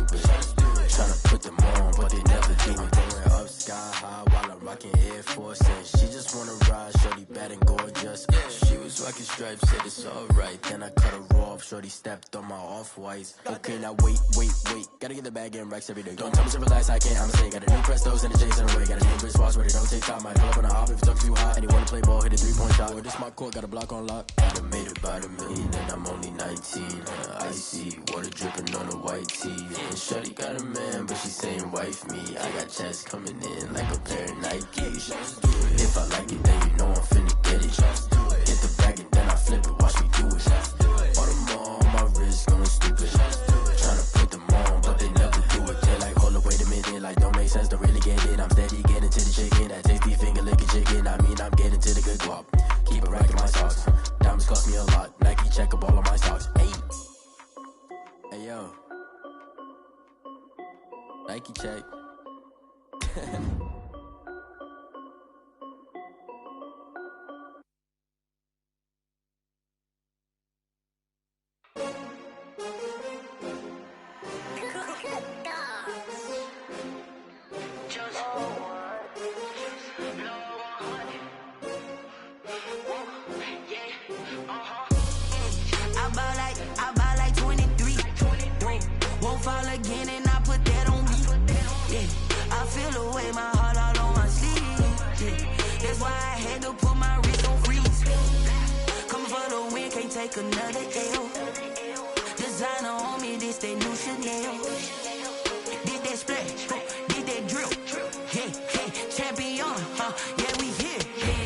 stupid. Tryna put them on, but they never do it. Going up sky high while I'm rocking Air Forces. She just wanna ride, shorty bad and gorgeous. She was rocking stripes, said it's alright. Then I cut her off, shorty stepped on my off-whites. Okay, now wait. Gotta get the bag and racks every day. Don't tell me to relax, I can't, I'ma say. Got a new Prestos and a J's in the way. Got a new British watch, but it don't take time. Might pull up on a hop if it's up too high. And you wanna play ball, hit a 3-point shot. Or this my court, got a block on lock. I done made about $1 million and I'm only 19. Icy, water dripping on a white tee. And shorty got a man, but she saying wife me. I got checks coming in like a pair of Nikes. If I like it, then you know I'm finna get it. Hit the bag and then I flip it, watch me do it. All them on my wrist going stupid. Tryna put them on, but they never do it. They're like, hold up, wait a minute, like don't make sense, don't really get it. I'm steady getting to the chicken, that tasty finger licking chicken. I mean, I'm getting to the good guap. Keep it racking my socks. Diamonds cost me a lot. Nike check up all of my socks. Hey yo. Nike check. Take another L. Designer on me, this that new Chanel. Did that splash, did that drill. Hey, champion, yeah, we here.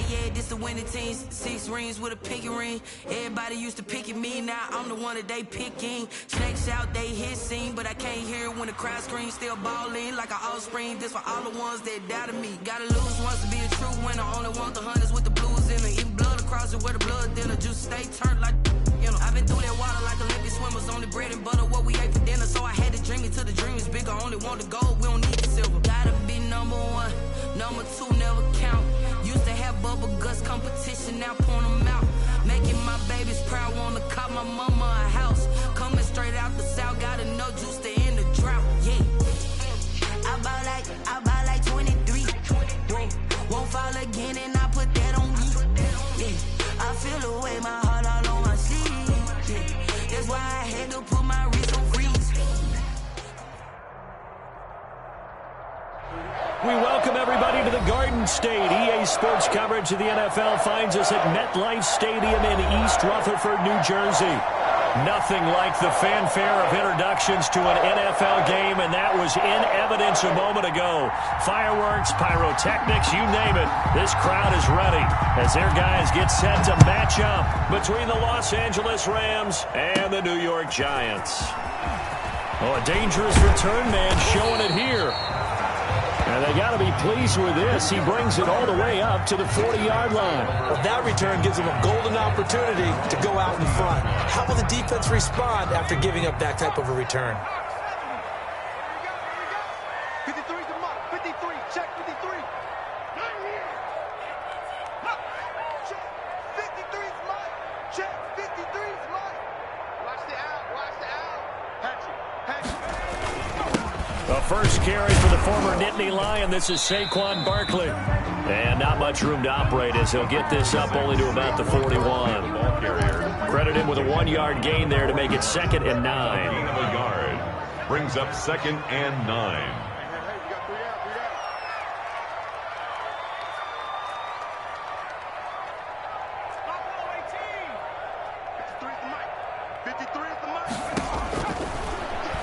Yeah, this the winning teams. 6 rings with a pinky ring. Everybody used to pick at me, now I'm the one that they picking. Snakes out, they hissing, but I can't hear it when the crowd screams. Still balling like an offspring. This for all the ones that doubted me. Gotta lose once to be a true winner. Only want the hunters with the blues in it. Even blood across it where the blood dinner. Juice stay turned like, you know. I've been through that water like Olympic swimmers. Only bread and butter what we ate for dinner. So I had to dream it till the dream is bigger. Only want the gold, we don't need the silver. Gotta be number 1, number 2 never count. Used to have bubble guts competition, now point them out. Making my babies proud, wanna cop my mama a house. Coming straight out the south, gotta know juice to end the drought. Yeah, I buy like 23. Won't fall again and I put that on me. Yeah, I feel the way, my heart all on my sleeve. Yeah, that's why I had to put my wrist on freeze. We welcome everybody to the Garden State. EA Sports coverage of the NFL finds us at MetLife Stadium in East Rutherford, New Jersey. Nothing like the fanfare of introductions to an NFL game, and that was in evidence a moment ago. Fireworks, pyrotechnics, you name it. This crowd is ready as their guys get set to match up between the Los Angeles Rams and the New York Giants. Oh, a dangerous return man showing it here. And they got to be pleased with this. He brings it all the way up to the 40-yard line. Well, that return gives him a golden opportunity to go out in front. How will the defense respond after giving up that type of a return? 53's the mark. 53. Check 53. Check 53's mark. Check 53's mark. Watch the out. Watch the out. Hatchet. The first carry for the former Nittany Lion. This is Saquon Barkley. And not much room to operate as he'll get this up only to about the 41. Credit him with a 1-yard gain there to make it 2nd and 9. Gain of a yard. Brings up 2nd and 9.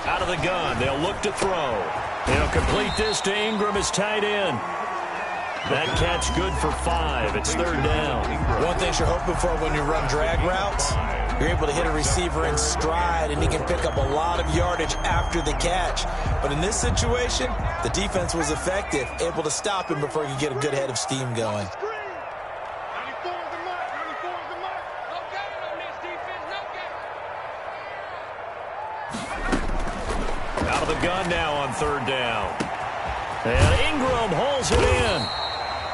Out of the gun, they'll look to throw. He'll complete this to Ingram as tight end. That catch good for 5. It's 3rd down. One thing you're hoping for when you run drag routes, you're able to hit a receiver in stride, and he can pick up a lot of yardage after the catch. But in this situation, the defense was effective, able to stop him before he could get a good head of steam going. Out of the gun now on 3rd down. And Ingram hauls it in.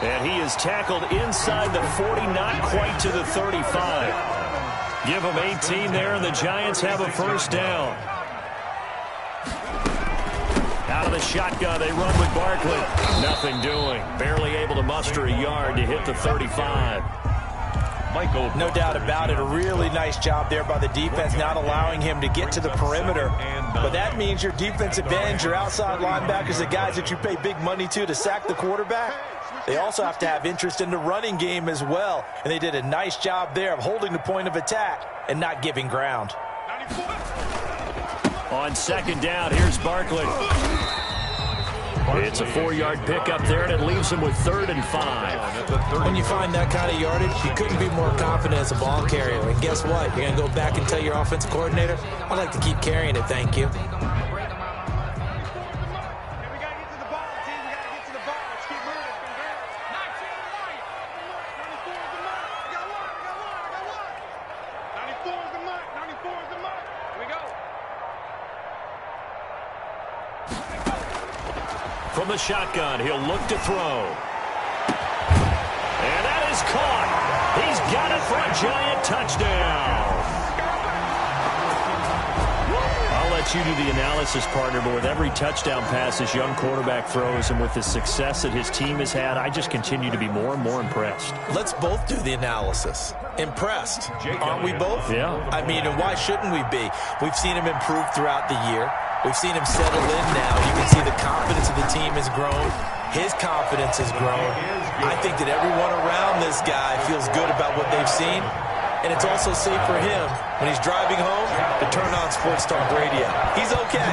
And he is tackled inside the 40, not quite to the 35. Give him 18 there, and the Giants have a 1st down. of the shotgun. They run with Barkley. Nothing doing. Barely able to muster a yard to hit the 35. No doubt about it. A really nice job there by the defense, not allowing him to get to the perimeter. But that means your defensive ends, your outside linebackers, the guys that you pay big money to sack the quarterback, they also have to have interest in the running game as well. And they did a nice job there of holding the point of attack and not giving ground. On second down, here's Barkley. It's a 4-yard pickup there, and it leaves him with 3rd and 5. When you find that kind of yardage, you couldn't be more confident as a ball carrier. And guess what? You're going to go back and tell your offensive coordinator, I'd like to keep carrying it, thank you. From the shotgun, he'll look to throw. And that is caught. He's got it for a giant touchdown. I'll let you do the analysis, partner, but with every touchdown pass this young quarterback throws and with the success that his team has had, I just continue to be more and more impressed. Let's both do the analysis. Impressed. Aren't we both? Yeah. I mean, and why shouldn't we be? We've seen him improve throughout the year. We've seen him settle in now. You can see the confidence of the team has grown. His confidence has grown. I think that everyone around this guy feels good about what they've seen. And it's also safe for him, when he's driving home, to turn on Sports Talk Radio. He's okay.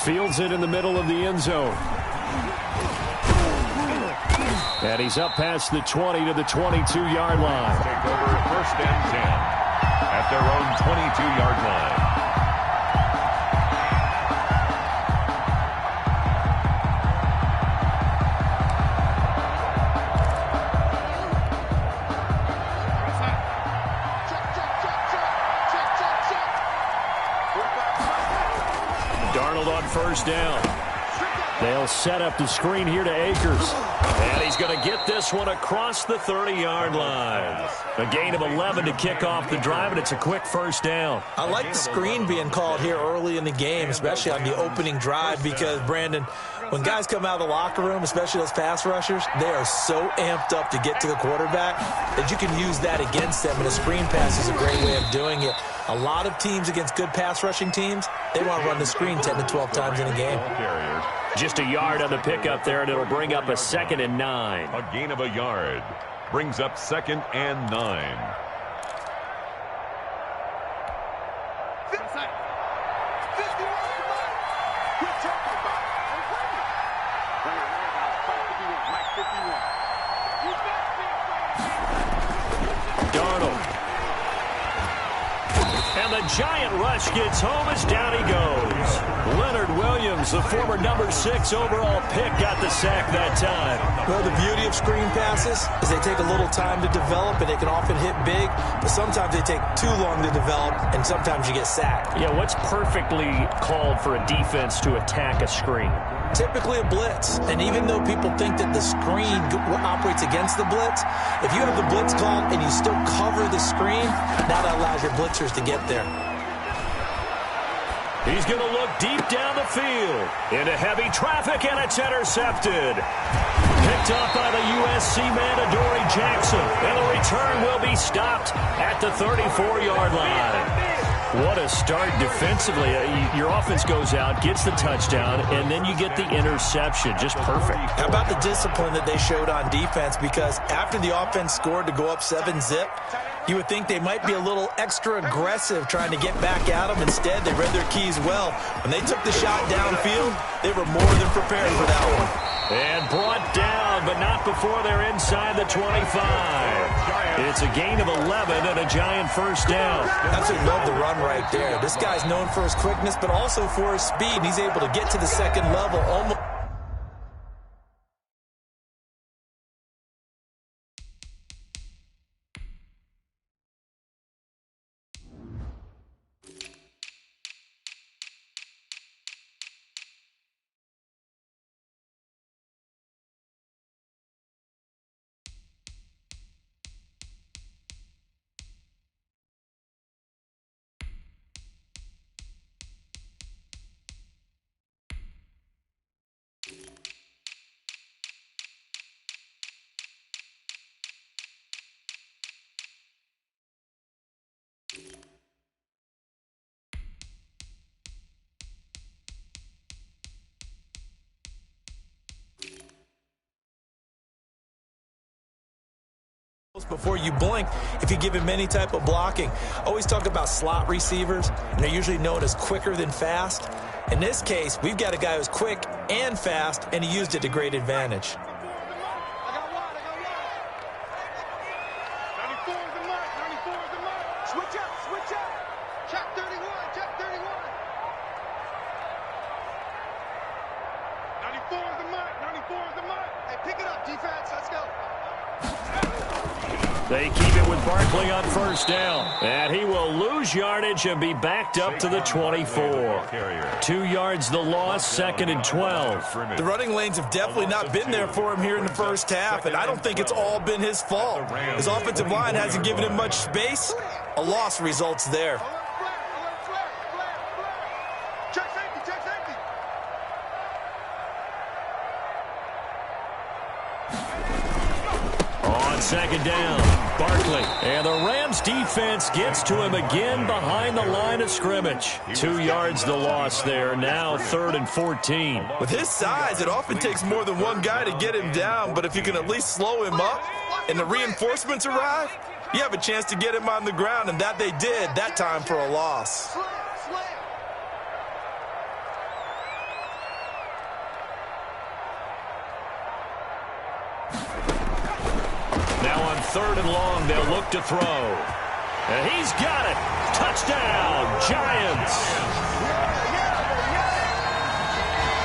Fields it in the middle of the end zone. And he's up past the 20 to the 22-yard line. Take over 1st and 10. At their own 22-yard line. Darnold on 1st down. They'll set up the screen here to Akers. And he's going to get this one across the 30-yard line. A gain of 11 to kick off the drive, and it's a quick 1st down. I like the screen being called here early in the game, especially on the opening drive, because, Brandon, when guys come out of the locker room, especially those pass rushers, they are so amped up to get to the quarterback that you can use that against them, and a screen pass is a great way of doing it. A lot of teams against good pass rushing teams, they want to run the screen 10 to 12 times in a game. Just a yard on the pickup there, and it'll bring up a 2nd and 9. A gain of a yard brings up 2nd and 9. Giant rush gets home as down he goes. Leonard Williams, the former number 6 overall pick, got the sack that time. Well, the beauty of screen passes is they take a little time to develop, and they can often hit big, but sometimes they take too long to develop, and sometimes you get sacked. Yeah, what's perfectly called for a defense to attack a screen? Typically a blitz, and even though people think that the screen operates against the blitz, if you have the blitz called and you still cover the screen, now that allows your blitzers to get there. He's going to look deep down the field into heavy traffic, and it's intercepted. Picked up by the USC man, Adoree Jackson, and the return will be stopped at the 34-yard line. What a start defensively. Your offense goes out, gets the touchdown, and then you get the interception. Just perfect. How about the discipline that they showed on defense? Because after the offense scored to go up 7-zip, you would think they might be a little extra aggressive trying to get back at them. Instead, they read their keys well. When they took the shot downfield, they were more than prepared for that one. And brought down, but not before they're inside the 25. It's a gain of 11 and a giant 1st down. Absolutely love the run right there. This guy's known for his quickness, but also for his speed. And he's able to get to the 2nd level almost. before you blink if you give him any type of blocking. Always talk about slot receivers, and they're usually known as quicker than fast. In this case, we've got a guy who's quick and fast, and he used it to great advantage. They keep it with Barkley on first down. And he will lose yardage and be backed up to the 24. 2 yards the loss, 2nd and 12. The running lanes have definitely not been there for him here in the first half, and I don't think it's all been his fault. His offensive line hasn't given him much space. A loss results there. Second down, Barkley. And the Rams defense gets to him again behind the line of scrimmage. 2 yards the loss there, now 3rd and 14. With his size, it often takes more than one guy to get him down, but if you can at least slow him up and the reinforcements arrive, you have a chance to get him on the ground, and that they did, that time for a loss. Now on 3rd and long, they'll look to throw. And he's got it. Touchdown, Giants.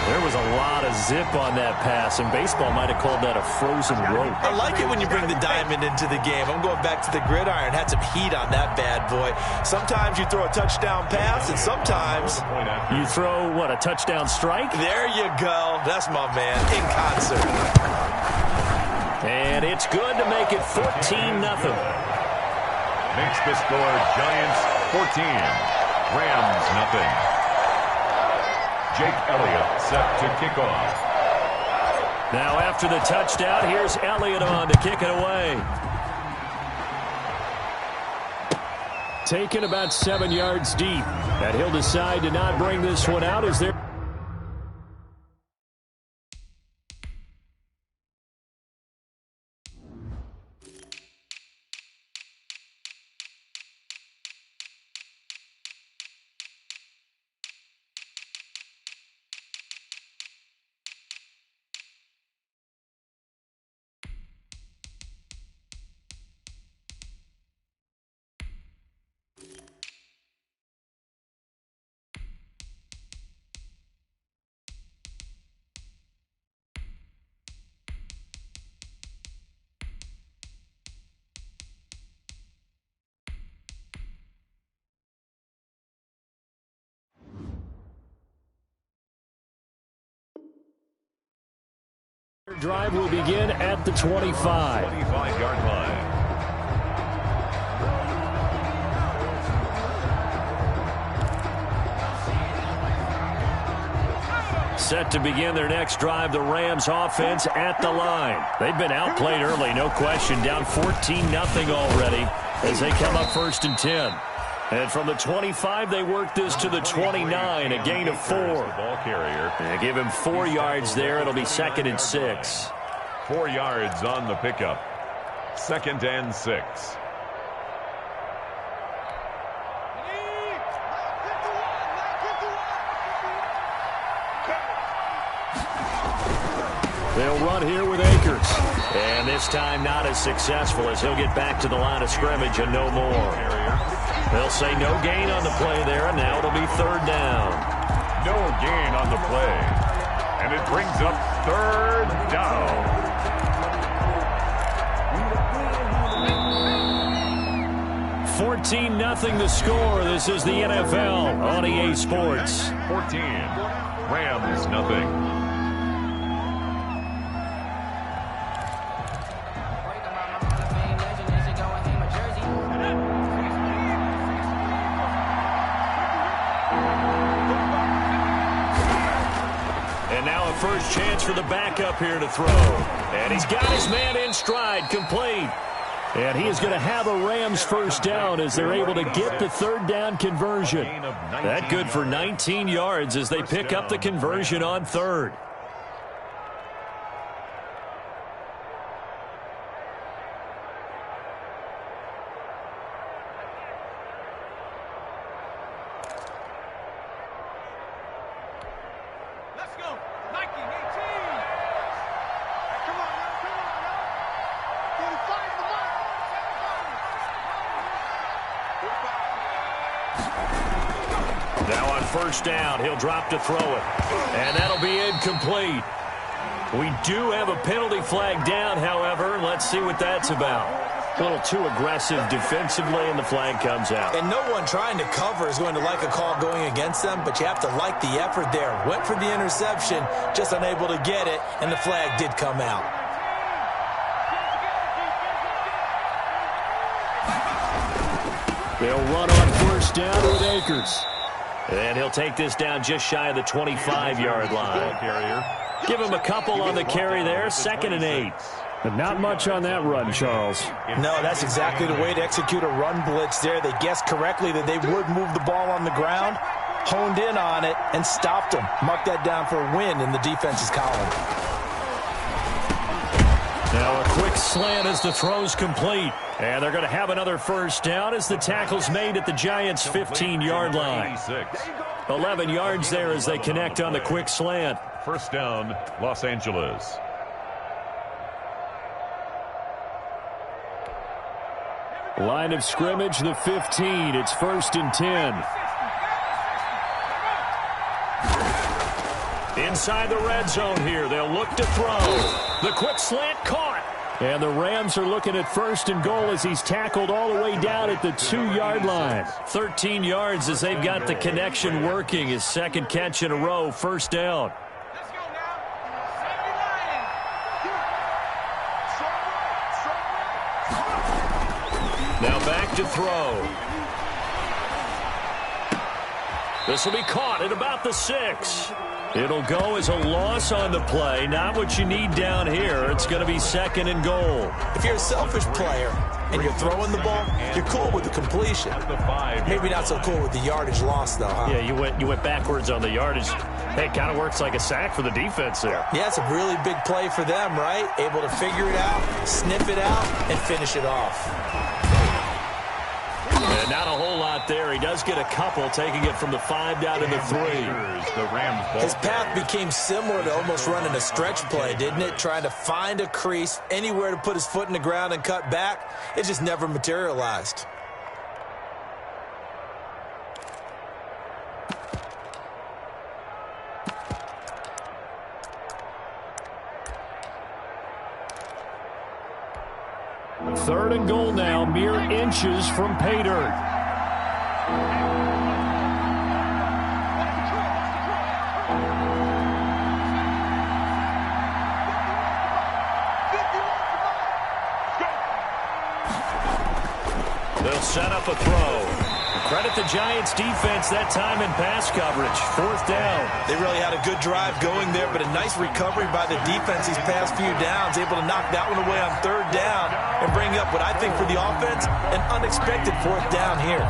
There was a lot of zip on that pass, and baseball might have called that a frozen rope. I like it when you bring the diamond into the game. I'm going back to the gridiron. Had some heat on that bad boy. Sometimes you throw a touchdown pass, and sometimes you throw, what, a touchdown strike? There you go. That's my man, in concert. And it's good to make it 14-0. Makes the score Giants 14, Rams nothing. Jake Elliott set to kick off. Now after the touchdown, here's Elliott on to kick it away. Taken about 7 yards deep. And he'll decide to not bring this one out as they're... Drive will begin at the 25. 25-yard line. Set to begin their next drive, the Rams offense at the line. They've been outplayed early, no question, down 14-0 already as they come up 1st and 10. And from the 25, they work this to the 29, a gain of 4. Ball carrier. They give him 4 yards there. It'll be 2nd and 6. 4 yards on the pickup. 2nd and 6. They'll run here with Akers. And this time not as successful as he'll get back to the line of scrimmage and no more. They'll say no gain on the play there, and now it'll be 3rd down. No gain on the play. And it brings up 3rd down. 14-0 the score. This is the NFL on EA Sports. 14, Rams nothing. First chance for the backup here to throw. And he's got his man in stride, complete. And he is going to have a Rams first down as they're able to get the 3rd down conversion. That good for 19 yards as they pick up the conversion on 3rd. Now on first down, he'll drop to throw it. And that'll be incomplete. We do have a penalty flag down, however. Let's see what that's about. A little too aggressive defensively, and the flag comes out. And no one trying to cover is going to like a call going against them, but you have to like the effort there. Went for the interception, just unable to get it, and the flag did come out. They'll run on first down with Akers. And he'll take this down just shy of the 25-yard line. Give him a couple on the carry there, 2nd and 8. But not much on that run, Charles. No, that's exactly the way to execute a run blitz there. They guessed correctly that they would move the ball on the ground, honed in on it, and stopped them. Mark that down for a win in the defense's column. Now a quick slant as the throw's complete. And they're going to have another first down as the tackle's made at the Giants' 15-yard line. 11 yards there as they connect on the quick slant. First down, Los Angeles. Line of scrimmage, the 15. It's 1st and 10. Inside the red zone here. They'll look to throw. The quick slant caught. And the Rams are looking at 1st and goal as he's tackled all the way down at the 2-yard line. 13 yards as they've got the connection working. His 2nd catch in a row, first down. Now back to throw. This will be caught at about the 6. It'll go as a loss on the play. Not what you need down here. It's going to be 2nd and goal. If you're a selfish player and you're throwing the ball, you're cool with the completion. Maybe not so cool with the yardage loss, though, huh? Yeah, you went backwards on the yardage. Hey, it kind of works like a sack for the defense there. Yeah, it's a really big play for them, right? Able to figure it out, sniff it out, and finish it off. And not a whole lot there. He does get a couple, taking it from the 5 down to the 3. His path became similar to almost running a stretch play, didn't it? Trying to find a crease, anywhere to put his foot in the ground and cut back. It just never materialized. Third and goal now, mere inches from pay dirt. They'll set up a throw. Credit the Giants defense that time in pass coverage. 4th down. They really had a good drive going there, but a nice recovery by the defense these past few downs. Able to knock that one away on 3rd down and bring up what I think for the offense, an unexpected 4th down here.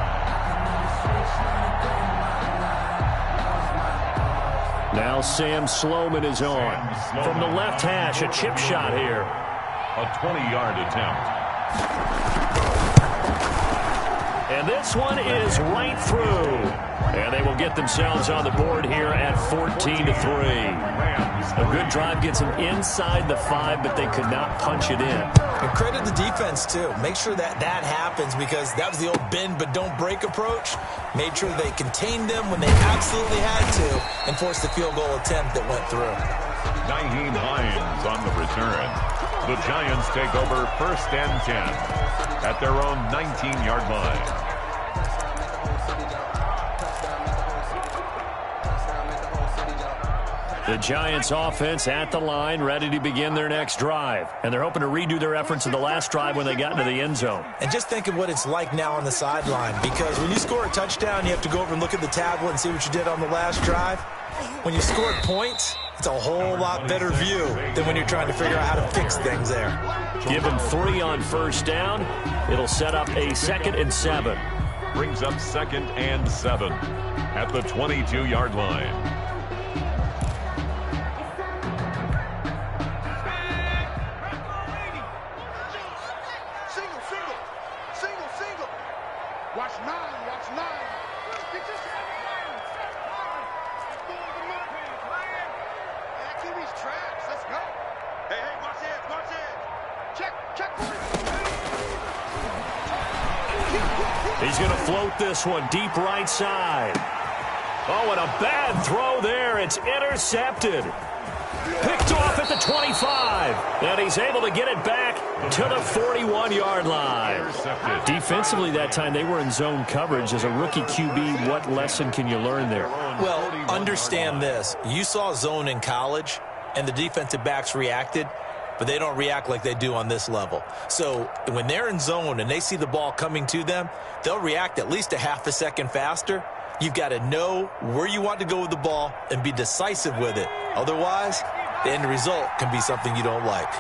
Now Sam Sloman is on. From the left hash, a chip shot here. A 20-yard attempt. And this one is right through. And they will get themselves on the board here at 14-3. A good drive gets them inside the 5, but they could not punch it in. And credit the defense, too. Make sure that happens, because that was the old bend but don't break approach. Made sure they contained them when they absolutely had to and forced the field goal attempt that went through. Nyheim Hines on the return. The Giants take over 1st and 10 at their own 19-yard line. The Giants offense at the line, ready to begin their next drive. And they're hoping to redo their efforts in the last drive when they got into the end zone. And just think of what it's like now on the sideline, because when you score a touchdown, you have to go over and look at the tablet and see what you did on the last drive. When you scored points, it's a whole lot better view than when you're trying to figure out how to fix things there. Give them 3 on first down. It'll set up a 2nd and 7. Brings up 2nd and 7 at the 22-yard line. He's going to float this one deep right side. Oh, and a bad throw there. It's intercepted. Picked off at the 25. And he's able to get it back to the 41-yard line. Defensively that time, they were in zone coverage. As a rookie QB, what lesson can you learn there? Well, understand this. You saw zone in college, and the defensive backs reacted, but they don't react like they do on this level. So when they're in zone and they see the ball coming to them, they'll react at least a half a second faster. You've got to know where you want to go with the ball and be decisive with it. Otherwise, the end result can be something you don't like.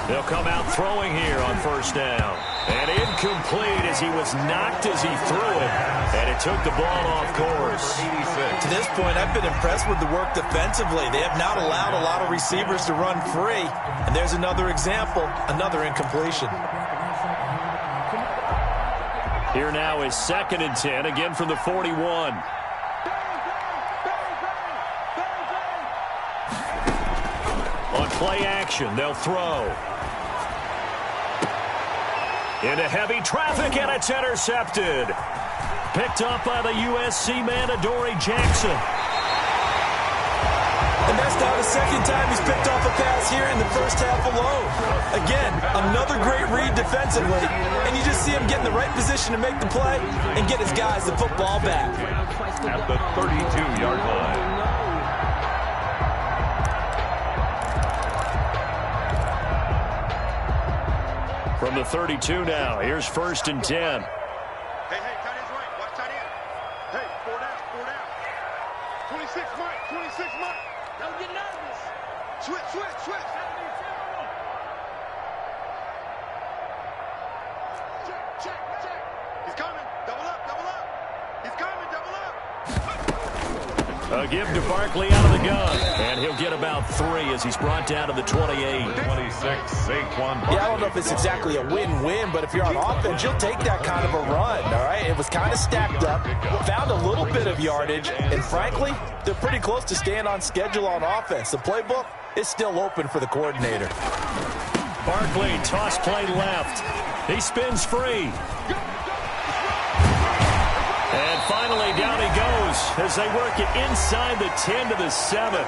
They'll come out throwing here on first down. And incomplete as he was knocked as he threw it. And it took the ball off course. To this point, I've been impressed with the work defensively. They have not allowed a lot of receivers to run free. And there's another example, another incompletion. Here now is 2nd and 10, again from the 41. On play action, they'll throw. Into heavy traffic, and it's intercepted. Picked up by the USC man, Adoree Jackson. And that's now the second time he's picked off a pass here in the first half alone. Again, another great read defensively. And you just see him get in the right position to make the play and get his guys the football back. At the 32-yard line. From the 32 now, here's 1st and 10. Hey, tight end's right. Watch tight end. Hey, 4 down. 26 Mike. Don't get nervous. Switch. Check. He's coming. Double up. He's coming. Double up. A give to Barkley out of the gun. And he'll get about 3 as he's brought down to the 28. 26, Saquon. Yeah, I don't know if it's exactly a win-win, but if you're on offense, you'll take that kind of a run, all right? It was kind of stacked up, found a little bit of yardage, and frankly, they're pretty close to staying on schedule on offense. The playbook is still open for the coordinator. Barkley, toss play left. He spins free. And finally, down he goes as they work it inside the 10 to the 7.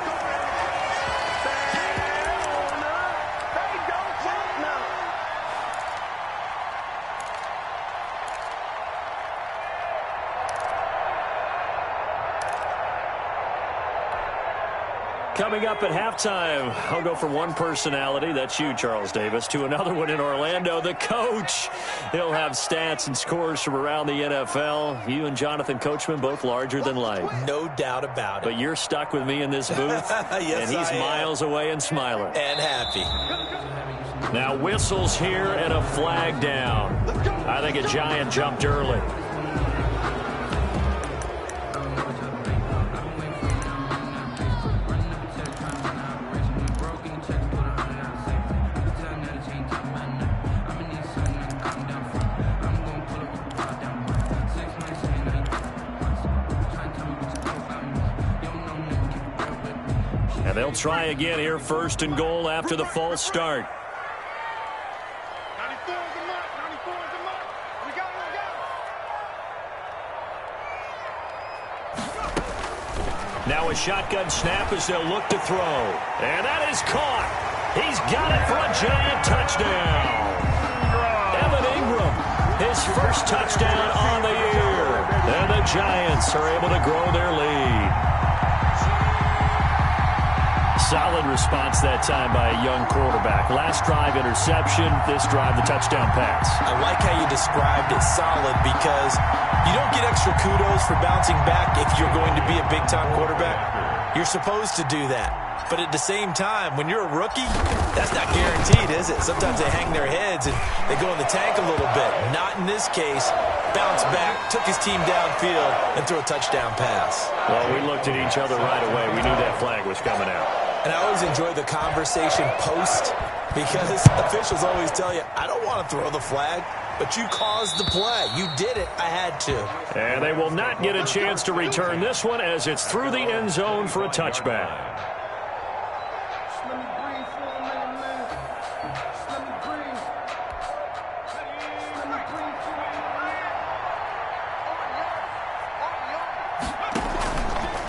Coming up at halftime, I'll go from one personality, that's you, Charles Davis, to another one in Orlando, the coach. He'll have stats and scores from around the NFL. You and Jonathan Coachman, both larger than life. No doubt about it. But you're stuck with me in this booth, yes, and he's miles away and smiling. And happy. Now whistles here and a flag down. I think a Giant jumped early. And they'll try again here, 1st and goal after the false start. 94 is the mark. We got it. Now a shotgun snap as they'll look to throw. And that is caught. He's got it for a Giant touchdown. Evan Ingram, his first touchdown on the year. And the Giants are able to grow their lead. Solid response that time by a young quarterback. Last drive, interception. This drive, the touchdown pass. I like how you described it, solid, because you don't get extra kudos for bouncing back if you're going to be a big-time quarterback. You're supposed to do that. But at the same time, when you're a rookie, that's not guaranteed, is it? Sometimes they hang their heads and they go in the tank a little bit. Not in this case. Bounced back, took his team downfield, and threw a touchdown pass. Well, we looked at each other right away. We knew that flag was coming out. And I always enjoy the conversation post because officials always tell you, I don't want to throw the flag, but you caused the play. You did it. I had to. And they will not get a chance to return this one as it's through the end zone for a touchback.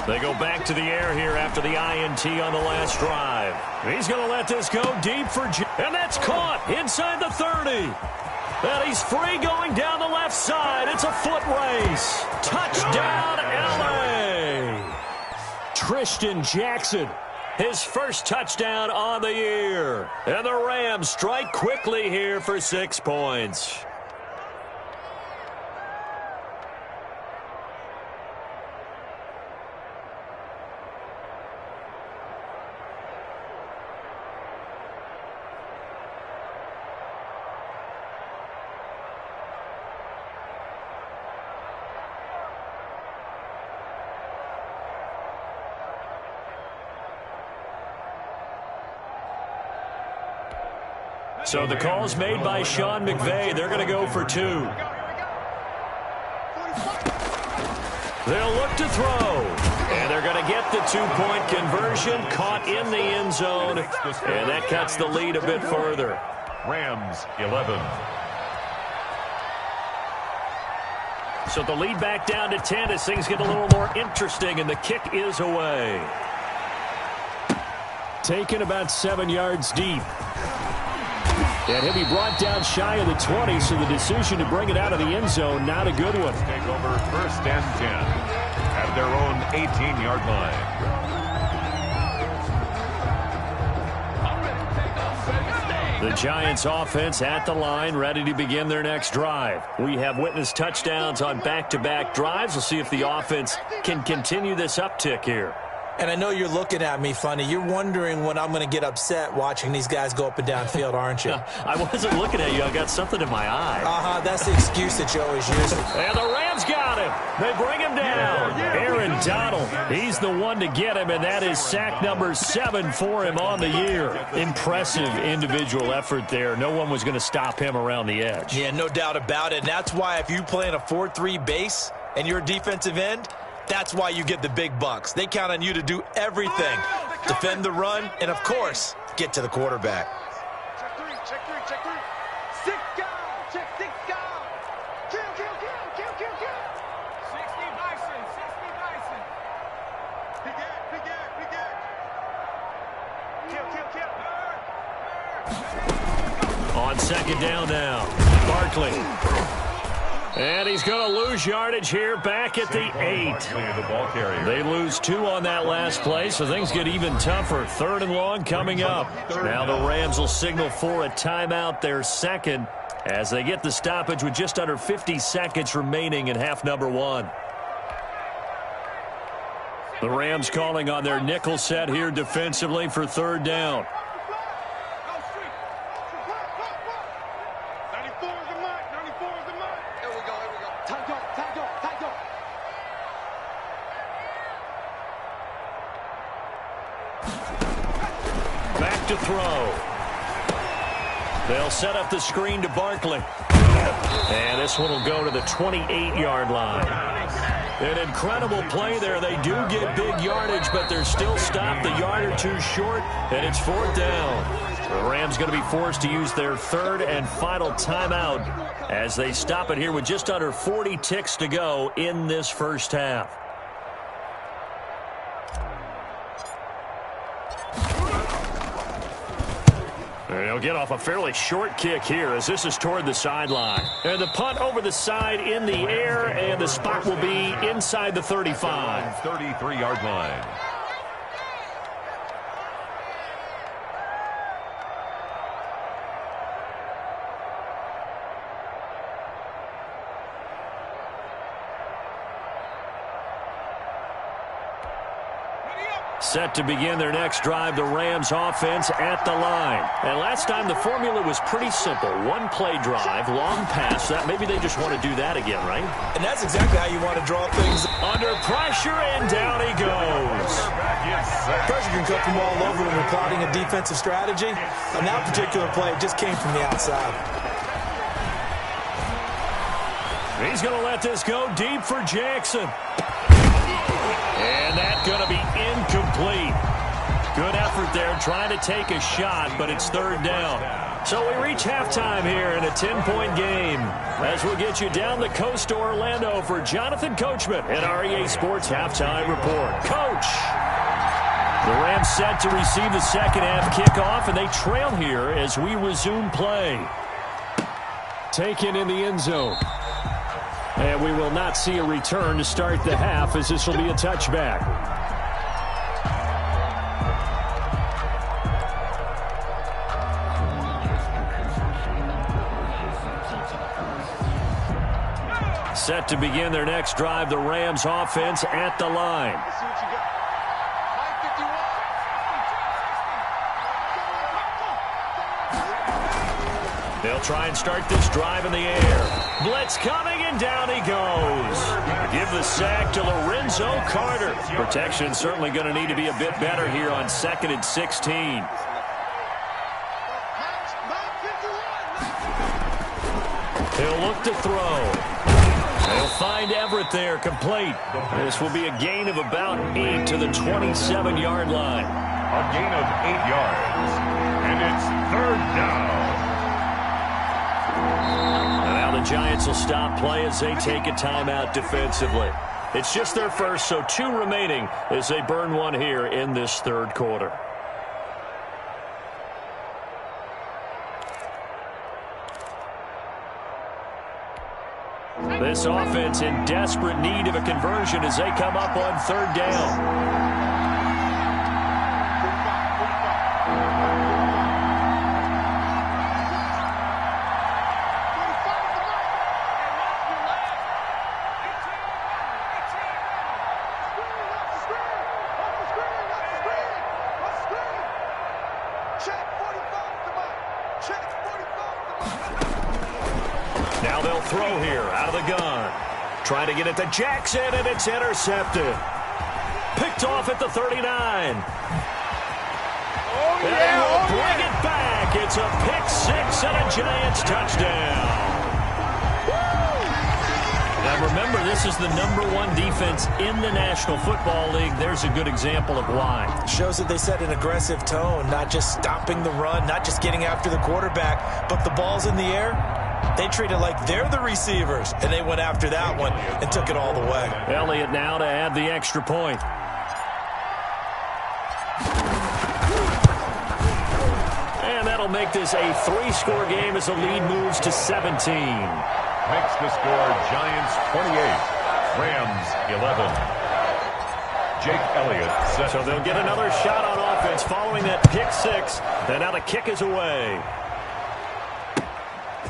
They go back to the air here after the INT on the last drive. He's going to let this go deep for and that's caught inside the 30. And he's free going down the left side. It's a foot race. Touchdown, LA. Tristan Jackson, his first touchdown on the year. And the Rams strike quickly here for 6 points. So the call's made by Sean McVay. They're going to go for 2. They'll look to throw. And they're going to get the 2-point conversion, caught in the end zone. And that cuts the lead a bit further. Rams 11. So the lead back down to 10 as things get a little more interesting, and the kick is away. Taken about 7 yards deep. And he'll be brought down shy of the 20, so the decision to bring it out of the end zone, not a good one. Take over first and 10 at their own 18-yard line. The Giants offense at the line, ready to begin their next drive. We have witnessed touchdowns on back-to-back drives. We'll see if the offense can continue this uptick here. And I know you're looking at me funny. You're wondering when I'm going to get upset watching these guys go up and down field, aren't you? I wasn't looking at you. I got something in my eye. That's the excuse that you always use. And the Rams got him. They bring him down. Aaron Donald, he's the one to get him, and that is sack number 7 for him on the year. Impressive individual effort there. No one was going to stop him around the edge. Yeah, no doubt about it. And that's why if you play in a 4-3 base and you're a defensive end, that's why you get the big bucks. They count on you to do everything. Defend the run, and, of course, get to the quarterback. Check 3, check 3, check 3. 6 guys, check 6 guys. Kill, kill, kill, kill, kill, kill. 60 Bison, 60 Bison. Big Ed, big Ed, big Ed. Kill, kill, kill. On second down now, Barkley. And he's going to lose yardage here back at the 8. They lose 2 on that last play, so things get even tougher. 3rd and long coming up. Now the Rams will signal for a timeout, their second, as they get the stoppage with just under 50 seconds remaining in half number 1. The Rams calling on their nickel set here defensively for 3rd down. To throw. They'll set up the screen to Barkley. And this one will go to the 28-yard line. An incredible play there. They do get big yardage, but they're still stopped a yard or 2 short, and it's 4th down. The Rams going to be forced to use their 3rd and final timeout as they stop it here with just under 40 ticks to go in this first half. They'll get off a fairly short kick here as this is toward the sideline. And the punt over the side in the air, and the spot will be inside the 35. 33-yard line. Set to begin their next drive, the Rams offense at the line. And last time the formula was pretty simple. 1-play drive, long pass. That maybe they just want to do that again, right? And that's exactly how you want to draw things. Under pressure, and down he goes. Pressure can come from all over when you're plotting a defensive strategy. On that particular play, it just came from the outside. He's going to let this go deep for Jackson. And that's going to be incomplete. Good effort there trying to take a shot, but it's 3rd down. So we reach halftime here in a 10-point game as we'll get you down the coast to Orlando for Jonathan Coachman at our EA Sports Halftime Report. Coach! The Rams set to receive the second half kickoff, and they trail here as we resume play. Taken in the end zone. And we will not see a return to start the half as this will be a touchback. Set to begin their next drive, the Rams offense at the line. They'll try and start this drive in the air. Blitz coming, and down he goes. Give the sack to Lorenzo Carter. Protection certainly going to need to be a bit better here on 2nd and 16. He'll look to throw. They'll find Everett there, complete. This will be a gain of about 8 to the 27-yard line. A gain of 8 yards. And it's 3rd down. And now the Giants will stop play as they take a timeout defensively. It's just their first, so 2 remaining as they burn one here in this 3rd quarter. This offense in desperate need of a conversion as they come up on 3rd down. Now they'll throw here out of the gun. Trying to get it to Jackson, and it's intercepted. Picked off at the 39. And they will bring it back. It's a pick 6 and a Giants touchdown. Now remember, this is the #1 defense in the National Football League. There's a good example of why. Shows that they set an aggressive tone, not just stopping the run, not just getting after the quarterback, but the ball's in the air. They treat it like they're the receivers, and they went after that one and took it all the way. Elliott now to add the extra point. And that'll make this a 3-score game as the lead moves to 17. Makes the score Giants 28, Rams 11. Jake Elliott set. So they'll get another shot on offense following that pick 6. And now the kick is away.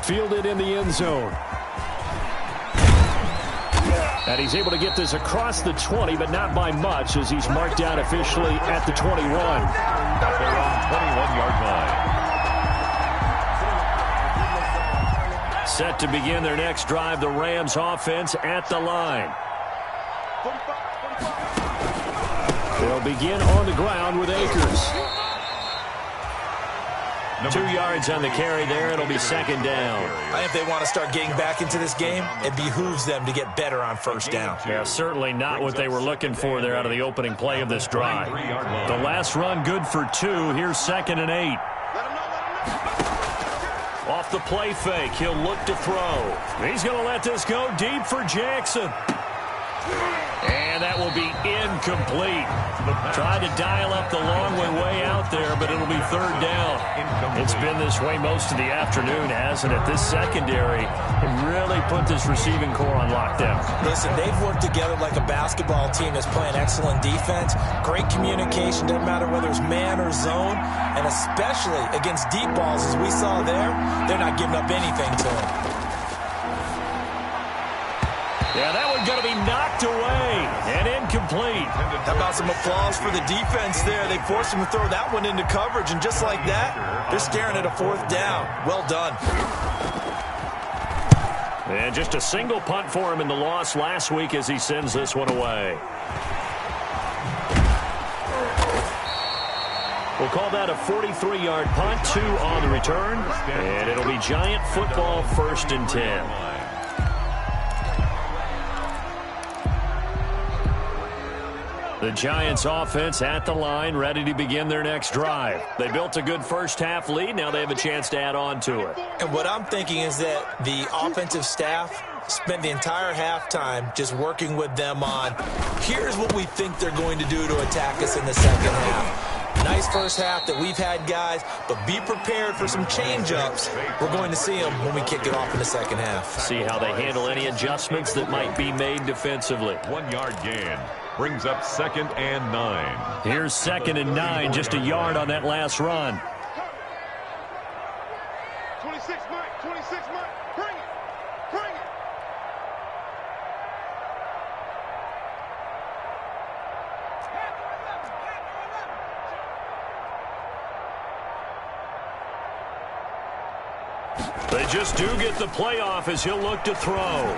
Fielded in the end zone. And he's able to get this across the 20, but not by much as he's marked out officially at the 21. At their own 21-yard line. Set to begin their next drive, the Rams offense at the line. They'll begin on the ground with Akers. 2 yards on the carry there. It'll be 2nd down. I think if they want to start getting back into this game, it behooves them to get better on 1st down. Yeah, certainly not what they were looking for there out of the opening play of this drive. The last run good for 2. Here's 2nd and 8. Off the play fake, he'll look to throw. He's going to let this go deep for Jackson. And that will be incomplete. Tried to dial up the long way out there, but it'll be 3rd down. It's been this way most of the afternoon, hasn't it? This secondary really put this receiving core on lockdown. Listen, they've worked together like a basketball team that's playing excellent defense. Great communication, doesn't matter whether it's man or zone. And especially against deep balls, as we saw there, they're not giving up anything to them. Yeah, that one's going to be knocked away and incomplete. How about some applause for the defense there? They forced him to throw that one into coverage, and just like that, they're staring at a 4th down. Well done. And just a single punt for him in the loss last week as he sends this one away. We'll call that a 43-yard punt, 2 on the return, and it'll be Giant football 1st and 10. The Giants offense at the line, ready to begin their next drive. They built a good first half lead. Now they have a chance to add on to it. And what I'm thinking is that the offensive staff spent the entire halftime just working with them on, here's what we think they're going to do to attack us in the second half. Nice first half that we've had, guys, but be prepared for some change-ups. We're going to see them when we kick it off in the second half. See how they handle any adjustments that might be made defensively. 1 yard gain brings up 2nd and 9. Here's 2nd and 9, just a yard on that last run. 26, Mike. 26, Mike. Bring it. Bring it. They just do get the playoff as he'll look to throw.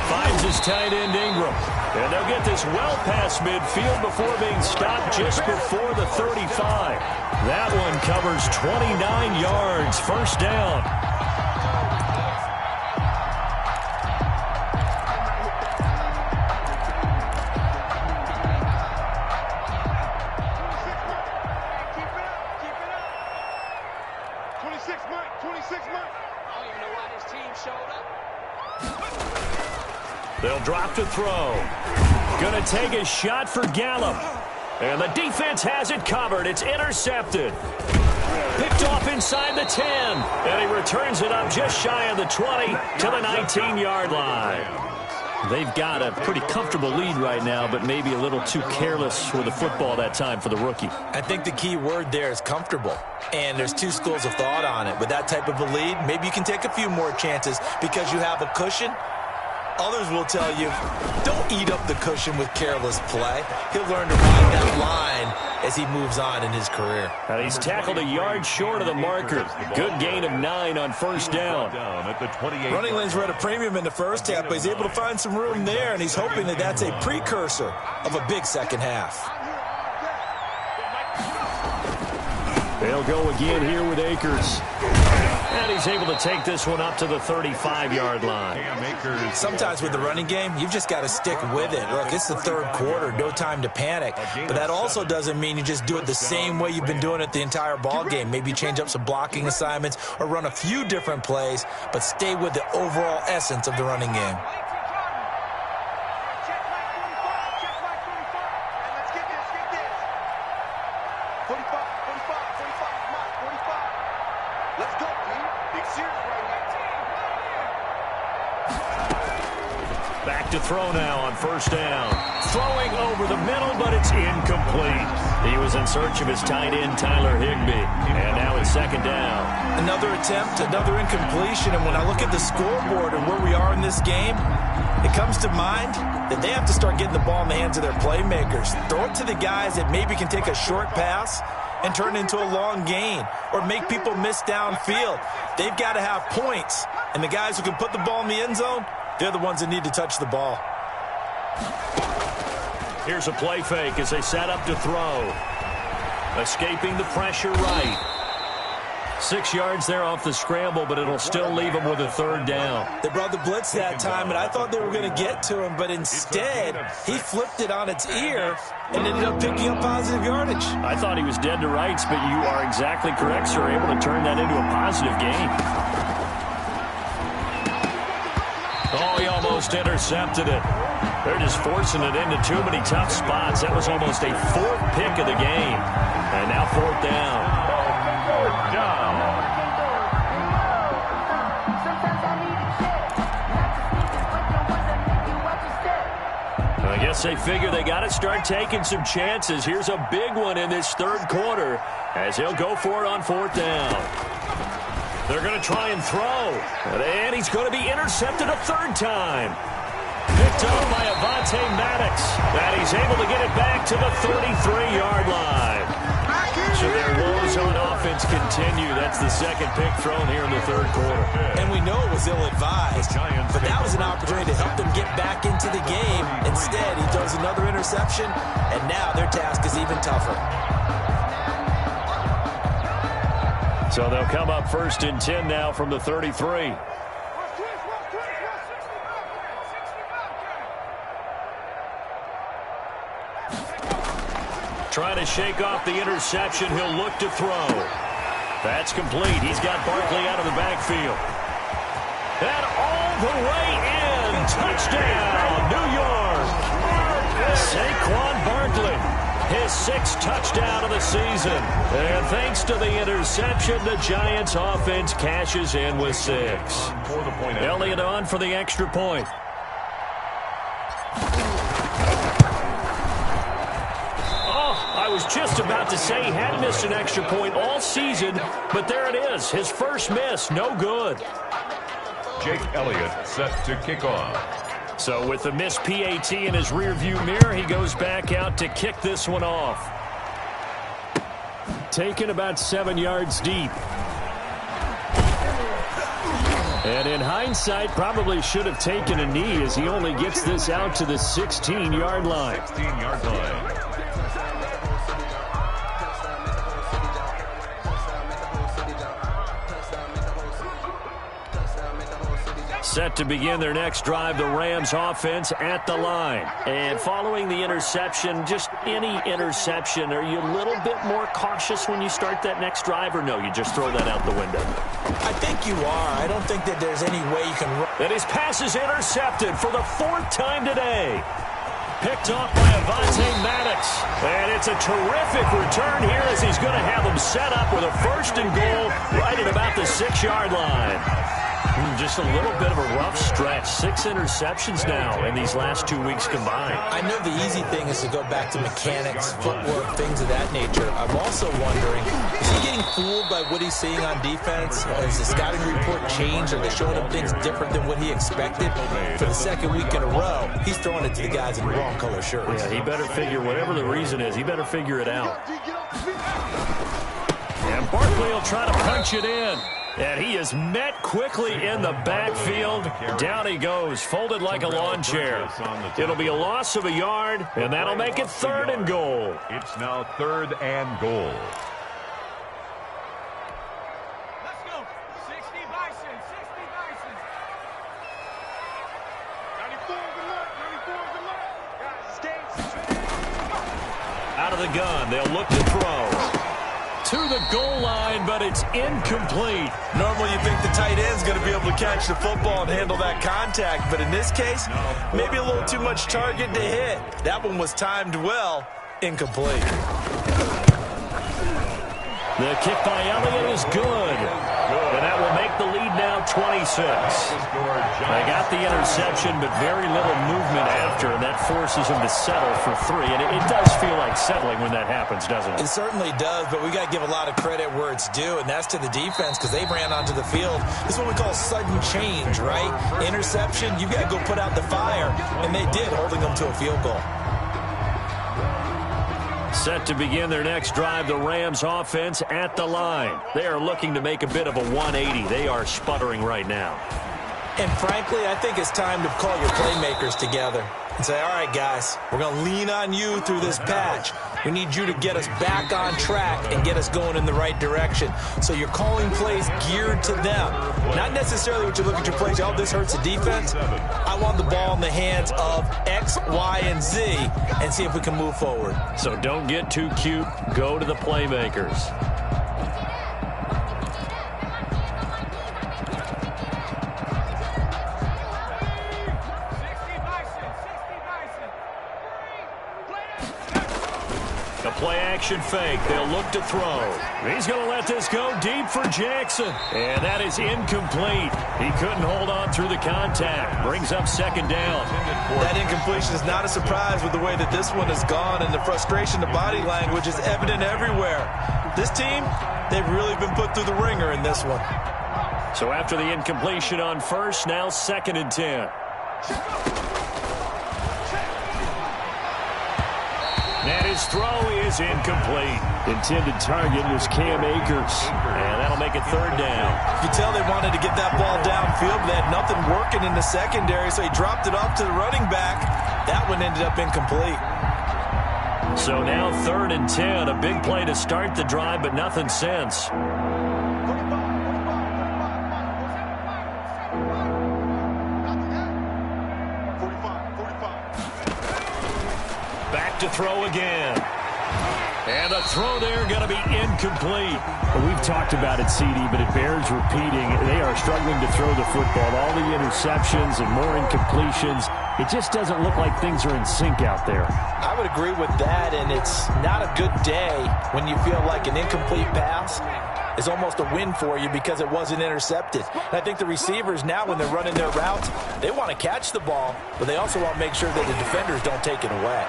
Finds his tight end Ingram. And they'll get this well past midfield before being stopped just before the 35. That one covers 29 yards. First down. They'll drop to throw. Going to take a shot for Gallup. And the defense has it covered. It's intercepted. Picked off inside the 10. And he returns it up just shy of the 20 to the 19-yard line. They've got a pretty comfortable lead right now, but maybe a little too careless with the football that time for the rookie. I think the key word there is comfortable. And there's two schools of thought on it. With that type of a lead, maybe you can take a few more chances because you have a cushion. Others will tell you, don't eat up the cushion with careless play. He'll learn to ride that line as he moves on in his career. And he's tackled a yard short of the marker. Good gain of 9 on first down. At the 28. Running lanes were at a premium in the first half, but he's able to find some room there, and he's hoping that that's a precursor of a big second half. They'll go again here with Akers. And he's able to take this one up to the 35-yard line. Sometimes with the running game, you've just got to stick with it. Look, it's the third quarter, no time to panic. But that also doesn't mean you just do it the same way you've been doing it the entire ball game. Maybe change up some blocking assignments or run a few different plays, but stay with the overall essence of the running game. Back to throw now on first down. Throwing over the middle, but it's incomplete. He was in search of his tight end, Tyler Higbee. And now it's second down. Another attempt, another incompletion. And when I look at the scoreboard and where we are in this game, it comes to mind that they have to start getting the ball in the hands of their playmakers. Throw it to the guys that maybe can take a short pass and turn it into a long gain or make people miss downfield. They've got to have points. And the guys who can put the ball in the end zone, they're the ones that need to touch the ball. Here's a play fake as they set up to throw. Escaping the pressure right. 6 yards there off the scramble, but it'll still leave him with a third down. They brought the blitz that time, and I thought they were going to get to him, but instead, he flipped it on its ear and ended up picking up positive yardage. I thought he was dead to rights, but you are exactly correct, sir. Able to turn that into a positive gain. Oh, he almost intercepted it. They're just forcing it into too many tough spots. That was almost a fourth pick of the game. And now fourth down. I guess they figure they got to start taking some chances. Here's a big one in this third quarter as he'll go for it on fourth down. They're going to try and throw. And he's going to be intercepted a third time. Picked up by Avonte Maddox. And he's able to get it back to the 33-yard line. So their woes on offense continue. That's the second pick thrown here in the third quarter. And we know it was ill-advised. But that was an opportunity to help them get back into the game. Instead, he throws another interception. And now their task is even tougher. So they'll come up first and 10 now from the 33. Trying to shake off the interception. He'll look to throw. That's complete. He's got Barkley out of the backfield. And all the way in. Touchdown, New York. Saquon Barkley, his 6th touchdown of the season. And thanks to the interception, the Giants offense cashes in with 6. Elliott on for the extra point. I was just about to say he hadn't missed an extra point all season, but there it is. His first miss, no good. Jake Elliott set to kick off. So with the missed PAT in his rearview mirror, he goes back out to kick this one off. Taken about 7 yards deep. And in hindsight, probably should have taken a knee as he only gets this out to the 16-yard line. 16-yard line. Set to begin their next drive, the Rams offense at the line. And following the interception, just any interception, are you a little bit more cautious when you start that next drive, or no, you just throw that out the window? I think you are. I don't think that there's any way you can run. And his pass is intercepted for the 4th time today. Picked off by Avonte Maddox. And it's a terrific return here as he's going to have them set up with a 1st and goal right at about the 6-yard line. Just a little bit of a rough stretch. 6 interceptions now in these last 2 weeks combined. I know the easy thing is to go back to mechanics, footwork, things of that nature. I'm also wondering, is he getting fooled by what he's seeing on defense? Has the scouting report changed? Are they showing him things different than what he expected? For the 2nd week in a row, he's throwing it to the guys in the wrong color shirts. Yeah, he better figure, whatever the reason is, he better figure it out. And Barkley will try to punch it in. And he is met quickly in the backfield. Down he goes, folded like a lawn chair. It'll be a loss of a yard, and that'll make it 3rd and goal. It's now 3rd and goal. Let's go. 60 Bison, 60 Bison. 94, good luck. 94, good luck. Guys, skates. Out of the gun, they'll look to throw. To the goal line, but it's incomplete. Normally you think the tight end's going to be able to catch the football and handle that contact, but in this case, maybe a little too much target to hit. That one was timed well, incomplete. The kick by Elliott is good. And that will make the lead now 26. They got the interception, but very little movement after, and that forces him to settle for 3. And it does feel like settling when that happens, doesn't it? It certainly does, but we got to give a lot of credit where it's due, and that's to the defense because they ran onto the field. This is what we call sudden change, right? Interception, you got to go put out the fire, and they did, holding them to a field goal. Set to begin their next drive, the Rams offense at the line. They are looking to make a bit of a 180. They are sputtering right now. And frankly, I think it's time to call your playmakers together and say, all right, guys, we're going to lean on you through this patch. We need you to get us back on track and get us going in the right direction. So you're calling plays geared to them. Not necessarily what you look at your plays, oh, this hurts the defense. I want the ball in the hands of X, Y, and Z and see if we can move forward. So don't get too cute. Go to the playmakers. A play-action fake. They'll look to throw. He's going to let this go deep for Jackson. And that is incomplete. He couldn't hold on through the contact. Brings up 2nd down. That incompletion is not a surprise with the way that this one has gone, and the frustration, the body language is evident everywhere. This team, they've really been put through the ringer in this one. So after the incompletion on 1st, now 2nd and 10. And his throw is incomplete. Intended target was Cam Akers. And that'll make it 3rd down. You could tell they wanted to get that ball downfield, but they had nothing working in the secondary, so he dropped it off to the running back. That one ended up incomplete. So now 3rd and 10. A big play to start the drive, but nothing since. To throw again. And the throw there going to be incomplete. Well, we've talked about it, CD, but it bears repeating. They are struggling to throw the football. All the interceptions and more incompletions. It just doesn't look like things are in sync out there. I would agree with that, and it's not a good day when you feel like an incomplete pass is almost a win for you because it wasn't intercepted. And I think the receivers now, when they're running their routes, they want to catch the ball, but they also want to make sure that the defenders don't take it away.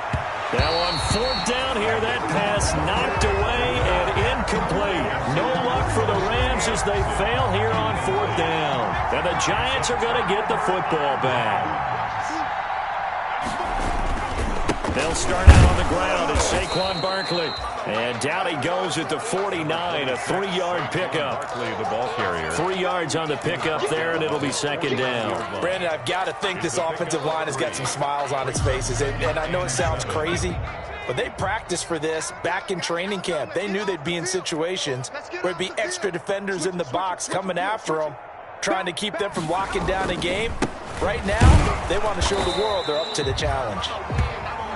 Now on fourth down here, that pass knocked away and incomplete. No luck for the Rams as they fail here on fourth down. And the Giants are going to get the football back. They'll start out on the ground as Saquon Barkley. And down he goes at the 49, a 3-yard pickup. Barkley, the ball carrier. 3 yards on the pickup there, and it'll be second down. Brandon, I've got to think this offensive line has got some smiles on its faces. And I know it sounds crazy, but they practiced for this back in training camp. They knew they'd be in situations where it'd be extra defenders in the box coming after them, trying to keep them from locking down a game. Right now, they want to show the world they're up to the challenge.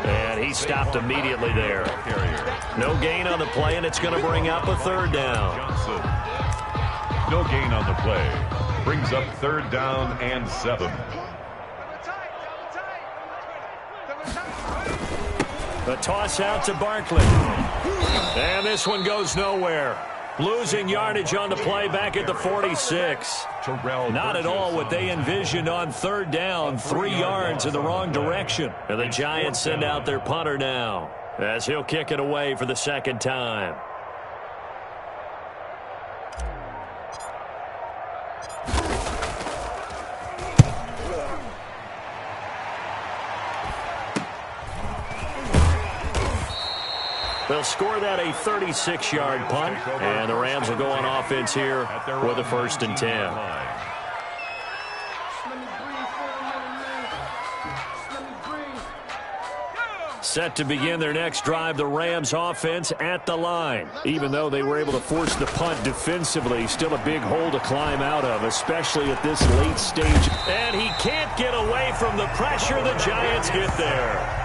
And he stopped immediately there. No gain on the play, and it's going to bring up a third down. Johnson. No gain on the play. Brings up third down and 7. The toss out to Barkley. And this one goes nowhere. Losing yardage on the play back at the 46. Not at all what they envisioned on third down. 3 yards in the wrong direction. And the Giants send out their punter now as he'll kick it away for the second time. They'll score that a 36-yard punt, and the Rams will go on offense here with a 1st and 10. Set to begin their next drive, the Rams offense at the line. Even though they were able to force the punt defensively, still a big hole to climb out of, especially at this late stage. And he can't get away from the pressure. The Giants get there.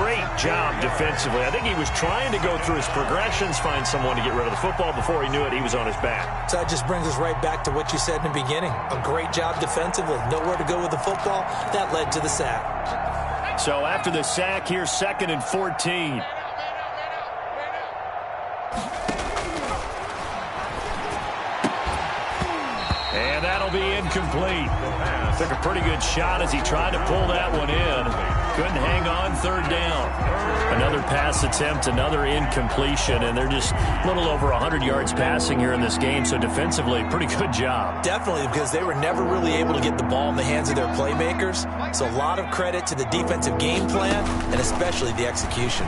Great job defensively. I think he was trying to go through his progressions, find someone to get rid of the football. Before he knew it, he was on his back. So that just brings us right back to what you said in the beginning. A great job defensively. Nowhere to go with the football. That led to the sack. So after the sack, here's 2nd and 14. And that'll be incomplete. Took a pretty good shot as he tried to pull that one in. Couldn't hang on, third down. Another pass attempt, another incompletion, and they're just a little over 100 yards passing here in this game, so defensively, pretty good job. Definitely, because they were never really able to get the ball in the hands of their playmakers, so a lot of credit to the defensive game plan, and especially the execution.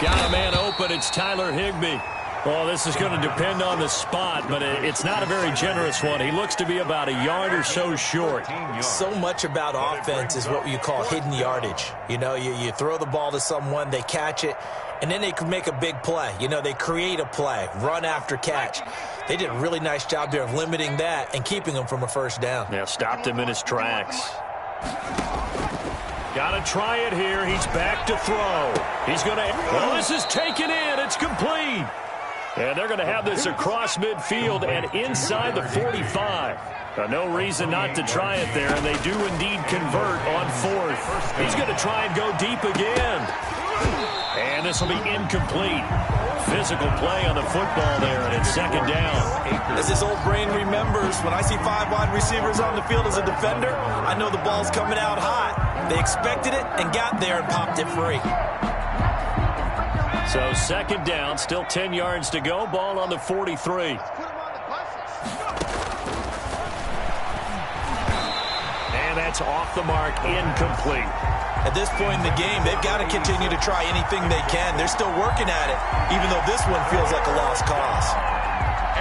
Got a man open, it's Tyler Higbee. Well, this is going to depend on the spot, but it's not a very generous one. He looks to be about a yard or so short. So much about offense is what you call hidden yardage. You know, you throw the ball to someone, they catch it, and then they can make a big play. You know, they create a play, run after catch. They did a really nice job there of limiting that and keeping him from a first down. Yeah, stopped him in his tracks. Got to try it here. He's back to throw. He's going to... Well, this is taken in. It's complete. And they're going to have this across midfield and inside the 45. No reason not to try it there, and they do indeed convert on 4th. He's going to try and go deep again. And this will be incomplete. Physical play on the football there, and it's 2nd down. As this old brain remembers, when I see 5 wide receivers on the field as a defender, I know the ball's coming out hot. They expected it and got there and popped it free. So 2nd down, still 10 yards to go. Ball on the 43. And that's off the mark, incomplete. At this point in the game, they've got to continue to try anything they can. They're still working at it, even though this one feels like a lost cause.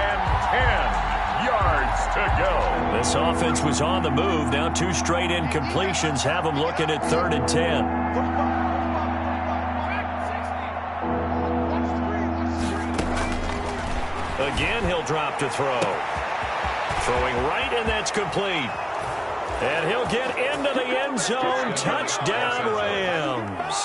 And 10 yards to go. This offense was on the move. Now 2 straight incompletions have them looking at 3rd and 10. Again, he'll drop to throw. Throwing right, and that's complete. And he'll get into the end zone. Touchdown, Rams.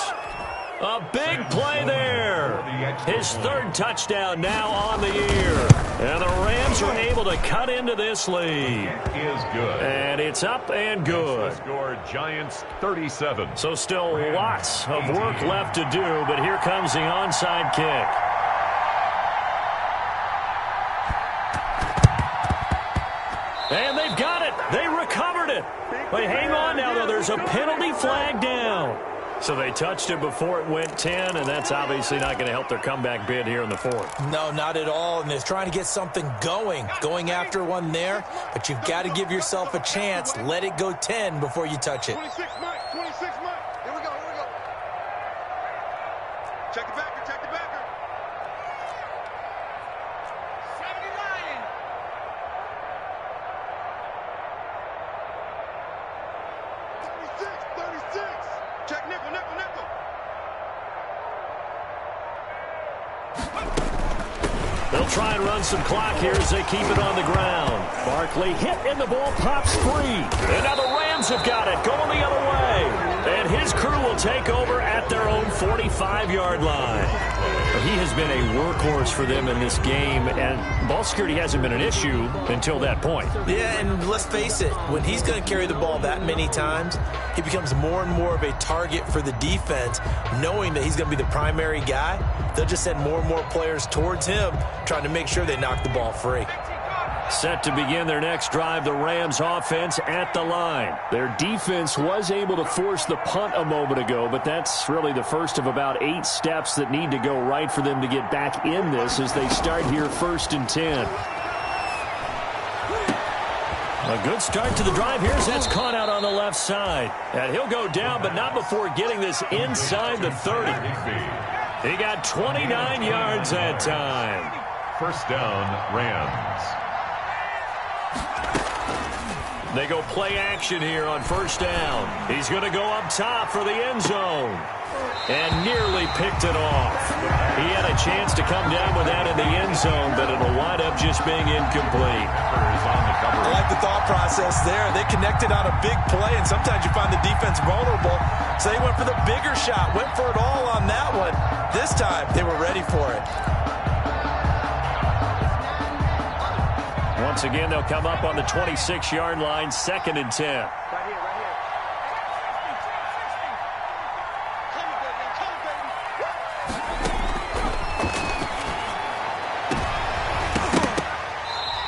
A big play there. His third touchdown now on the year. And the Rams are able to cut into this lead. Is good. And it's up and good. Score Giants 37. So still lots of work left to do, but here comes the onside kick. And they've got it. They recovered it. But hang on now, though. There's a penalty flag down. So they touched it before it went 10, and that's obviously not going to help their comeback bid here in the fourth. No, not at all, and they're trying to get something going after one there, but you've got to give yourself a chance. Let it go 10 before you touch it. 26 Mike, 26 Mike. Here we go, here we go. Check the backer, check the backer. 79. 36. Check nickel, nickel, nickel. They'll try and run some clock here as they keep it on the ground. Barkley hit and the ball pops free. And now the Rams have got it, going the other way. And his crew will take over at their own 45-yard line. He has been a workhorse for them in this game, and ball security hasn't been an issue until that point. Yeah, and let's face it, when he's going to carry the ball that many times, he becomes more and more of a target for the defense, knowing that he's going to be the primary guy. They'll just send more and more players towards him, trying to make sure they knock the ball free. Set to begin their next drive, the Rams offense at the line. Their defense was able to force the punt a moment ago, but that's really the first of about 8 steps that need to go right for them to get back in this as they start here 1st and 10. A good start to the drive here as that's caught out on the left side. And he'll go down, but not before getting this inside the 30. He got 29 yards that time. First down, Rams. They go play action here on 1st down. He's going to go up top for the end zone. And nearly picked it off. He had a chance to come down with that in the end zone, but it'll wind up just being incomplete. I like the thought process there. They connected on a big play, and sometimes you find the defense vulnerable. So they went for the bigger shot, went for it all on that one. This time, they were ready for it. Once again, they'll come up on the 26-yard line, 2nd and 10. Right here, right here. Come on, baby.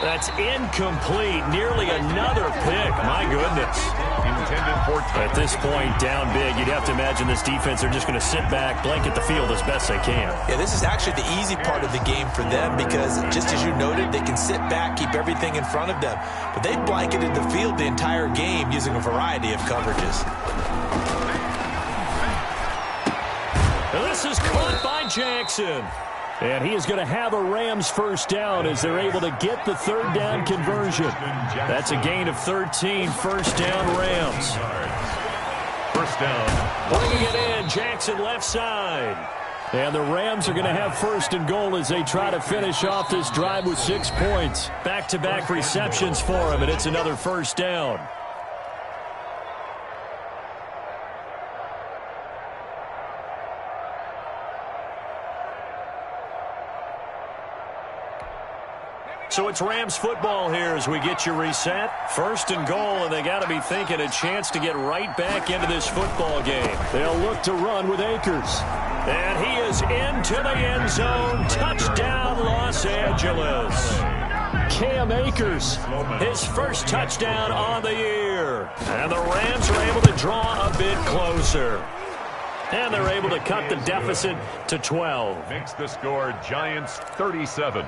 That's incomplete. Nearly another pick. My goodness. Intended for At this point, down big, you'd have to imagine this defense are just going to sit back, blanket the field as best they can. Yeah, this is actually the easy part of the game for them because, just as you noted, they can sit back, keep everything in front of them. But they've blanketed the field the entire game using a variety of coverages. And this is caught by Jackson. And he is going to have a Rams 1st down as they're able to get the 3rd down conversion. That's a gain of 13, 1st down Rams. 1st down. Bringing it in, Jackson left side. And the Rams are going to have 1st and goal as they try to finish off this drive with 6 points. Back-to-back receptions for him, and it's another 1st down. So it's Rams football here as we get you reset. 1st and goal, and they got to be thinking a chance to get right back into this football game. They'll look to run with Akers. And he is into the end zone. Touchdown, Los Angeles. Cam Akers, his 1st touchdown on the year. And the Rams are able to draw a bit closer. And they're able to cut the deficit to 12. Makes the score Giants 37.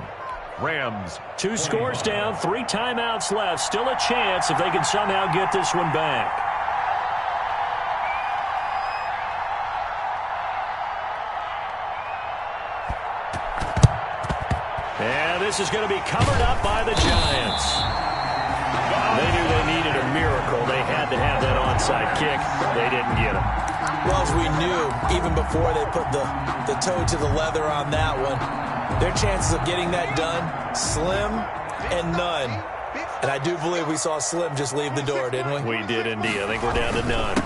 Rams. 2 scores down, 3 timeouts left. Still a chance if they can somehow get this one back. And this is going to be covered up by the Giants. They knew they needed a miracle. They had to have that onside kick. They didn't get it. Well, as we knew, even before they put the toe to the leather on that one, their chances of getting that done, slim and none. And I do believe we saw Slim just leave the door, didn't we? We did indeed. I think we're down to none.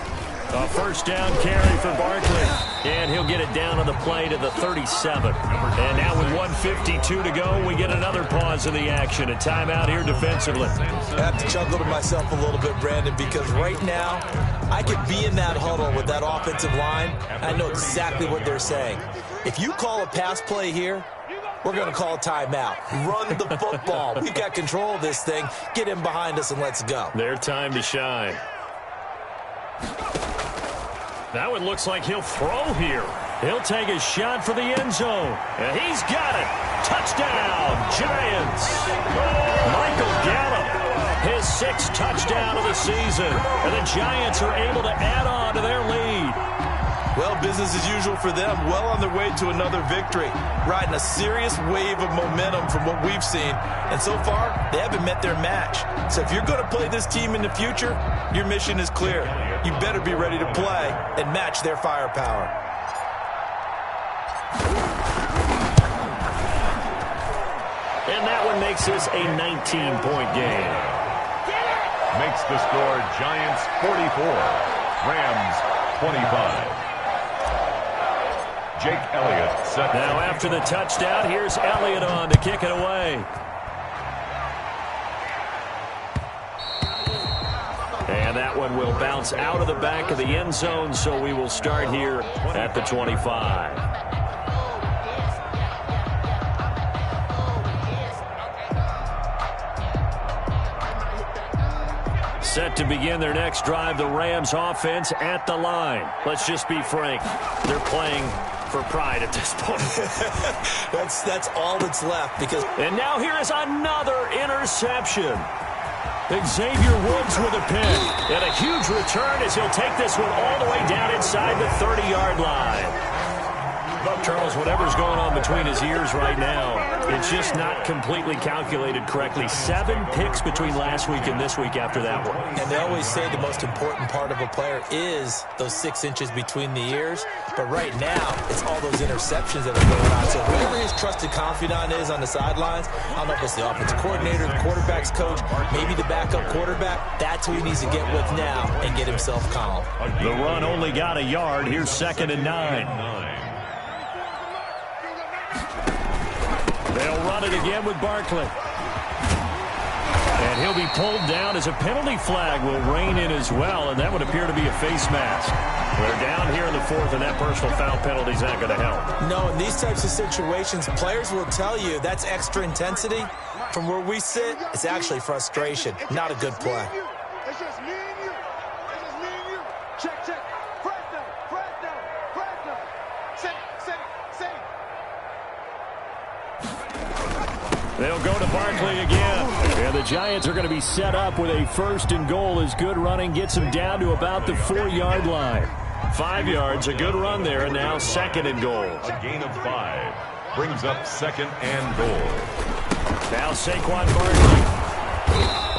A first down carry for Barkley. And he'll get it down on the play to the 37. And now with 1:52 to go, we get another pause in the action. A timeout here defensively. I have to chuckle to myself a little bit, Brandon, because right now I could be in that huddle with that offensive line. I know exactly what they're saying. If you call a pass play here, we're going to call a timeout. Run the football. We've got control of this thing. Get him behind us and let's go. Their time to shine. That one looks like he'll throw here. He'll take a shot for the end zone. And he's got it. Touchdown, Giants. Michael Gallup, his 6th touchdown of the season. And the Giants are able to add on to their lead. Well, business as usual for them. Well on their way to another victory. Riding a serious wave of momentum from what we've seen. And so far, they haven't met their match. So if you're going to play this team in the future, your mission is clear. You better be ready to play and match their firepower. And that one makes this a 19-point game. Makes the score Giants 44, Rams 25. Jake Elliott set. Now after the touchdown, here's Elliott on to kick it away. And that one will bounce out of the back of the end zone, so we will start here at the 25. Set to begin their next drive, the Rams offense at the line. Let's just be frank, they're playing for pride at this point. That's all that's left. And now here is another interception. Xavier Woods with a pick. And a huge return as he'll take this one all the way down inside the 30-yard line. Charles, whatever's going on between his ears right now, it's just not completely calculated correctly. 7 picks between last week and this week after that one. And they always say the most important part of a player is those 6 inches between the ears. But right now, it's all those interceptions that are going on. So whoever his trusted confidant is on the sidelines, I don't know if it's the offensive coordinator, the quarterback's coach, maybe the backup quarterback, that's who he needs to get with now and get himself calm. The run only got a yard. Here's 2nd and 9. They'll run it again with Barkley. And he'll be pulled down as a penalty flag will rein in as well, and that would appear to be a face mask. They're down here in the 4th, and that personal foul penalty is not going to help. No, in these types of situations, players will tell you that's extra intensity. From where we sit, it's actually frustration, not a good play. It's just me and you. It's just me and you. Check, check. Fresno, Fresno, Fresno. Say. They'll go to Barkley again. And the Giants are going to be set up with a 1st and goal as good running gets them down to about the 4-yard line. 5 yards, a good run there, and now 2nd and goal. A gain of 5 brings up 2nd and goal. Now Saquon Barkley.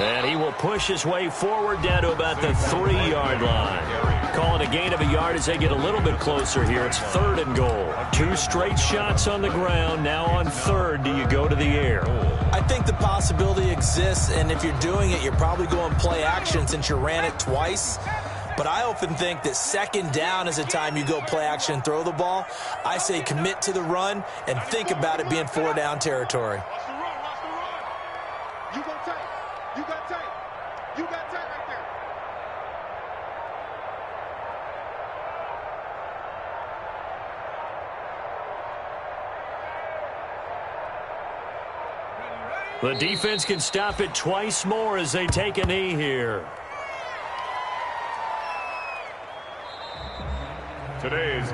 And he will push his way forward down to about the 3-yard line. Calling a gain of a yard as they get a little bit closer here. It's 3rd and goal. 2 straight shots on the ground. Now on 3rd, do you go to the air? I think the possibility exists, and if you're doing it, you're probably going play action since you ran it twice. But I often think that 2nd down is the time you go play action and throw the ball. I say commit to the run and think about it being 4-down territory. Watch the run. You got tight. You got tight. You got tight right there. The defense can stop it twice more as they take a knee here. Today's